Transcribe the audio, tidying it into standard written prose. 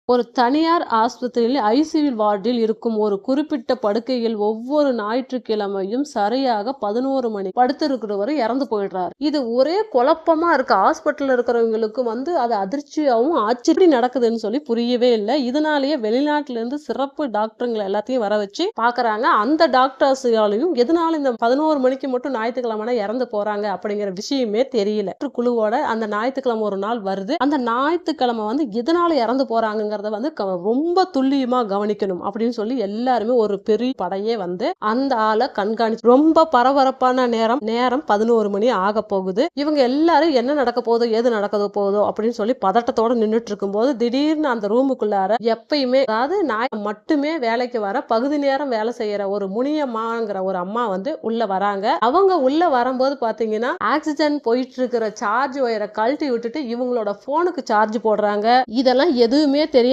ஒரு தனியார் ஆஸ்பத்திரியில் ஐசியூ வார்டில் இருக்கும் ஒரு குறிப்பிட்ட படுக்கையில் ஒவ்வொரு ஞாயிற்றுக்கிழமையும் சரியாக 11 மணி படுத்திருக்கிறவர் இறந்து போயிடுறாரு. இது ஒரே குழப்பமா இருக்கு. ஹாஸ்பிட்டல்ல இருக்கிறவங்களுக்கு அது அதிர்ச்சியாவும் ஆச்சரியம் நடக்குதுன்னு சொல்லி புரியவே இல்லை. இதனாலேயே வெளிநாட்டுல இருந்து சிறப்பு டாக்டருங்களை எல்லாத்தையும் வர வச்சு பாக்குறாங்க. அந்த டாக்டர்ஸாலையும் எதனால இந்த 11 மணிக்கு மட்டும் ஞாயிற்றுக்கிழமை இறந்து போறாங்க அப்படிங்கிற விஷயமே தெரியல. குழுவோட அந்த ஞாயிற்றுக்கிழமை ஒரு நாள் வருது. அந்த ஞாயிற்றுக்கிழமை எதனால இறந்து போறாங்க ரொம்ப துல்லியமா கவனிக்கணும் அப்படின்னு சொல்லி எல்லாருமே ஒரு பெரிய படையே அந்த ஆளை கண்காணிச்சு ரொம்ப பரபரப்பான நேரம் 11 மணி ஆக போகுது. இவங்க எல்லாரும் என்ன நடக்க போதோ ஏது நடக்க போதோ அப்படின்னு சொல்லி பதட்டத்தோட நின்றுட்டு இருக்கும் போது திடீர்னு அந்த ரூமுக்குள்ளார எப்பயுமே அதாவது நான் மட்டுமே வேலைக்கு வர பகுதி நேரம் வேலை செய்யற ஒரு முனியம்மாங்கிற ஒரு அம்மா உள்ள வராங்க. அவங்க உள்ள வரும்போது பாத்தீங்கன்னா ஆக்சிஜன் போயிட்டு இருக்கிற சார்ஜ் ஒயரை கழட்டி விட்டுட்டு இவங்களோட போனுக்கு சார்ஜ் போடுறாங்க. இதெல்லாம் எதுவுமே தெரியல